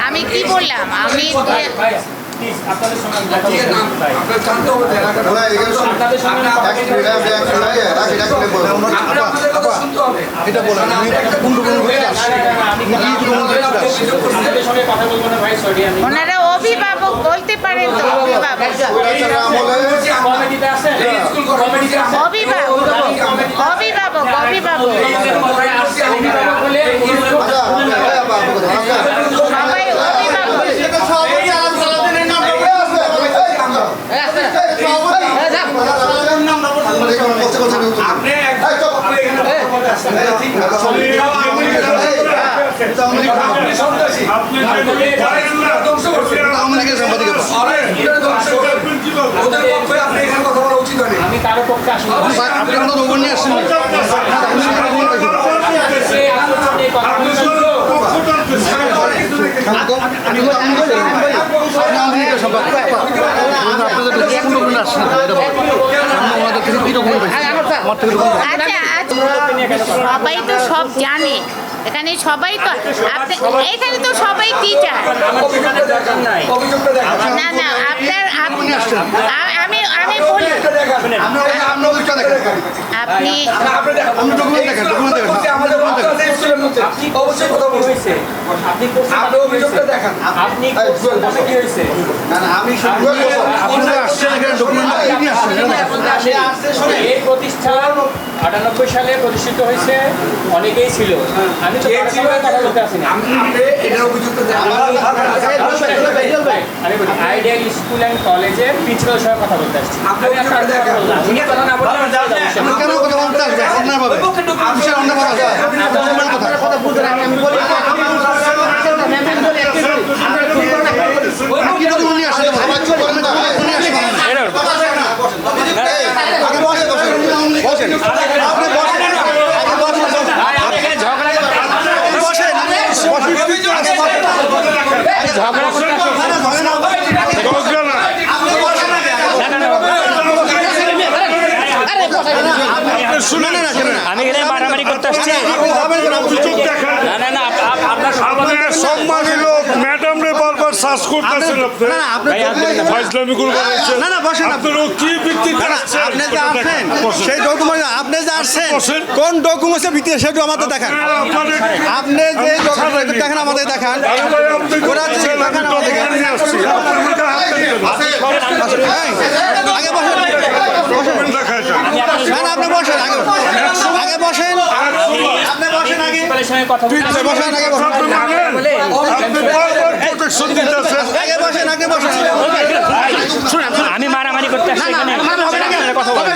আমি কি বললাম আমি ওনারা অভিভাবক বলতে পারেন তো অভিভাবক অভিভাবক অভিভাবক সবাই আমি কারো পক্ষে আসলে সবাই তো সব জানে এখানে সবাই তো এখানে তো সবাই টিচার না না আপনার আমি আমি বলি আপনি এই প্রতিষ্ঠান 98 সালে প্রতিষ্ঠিত হয়েছে অনেকেই ছিল আমি তো কথা বলতে আসি না আইডিয়াল স্কুল অ্যান্ড কলেজের প্রিন্সিপাল সহ কথা বলতে আসছি আমি এখানে মারামারি করতে আসছি সম্মানিত ম্যাডাম রে বারবার সার্চ করতেছেন সেই ডকুমেন্ট আপনি যে আসছেন কোন ডকুমেন্টের ভিত্তিতে সেটা আমাদের দেখান আপনি যে ডকুমেন্ট দেখেন আমাদের দেখান ওরা দেখান আগে বসেন আপনি বসেন আগে বসেন আপনি বসেন আগে বসেন আগে আমি মারামারি করতে আসছি এখানে কথা বলেন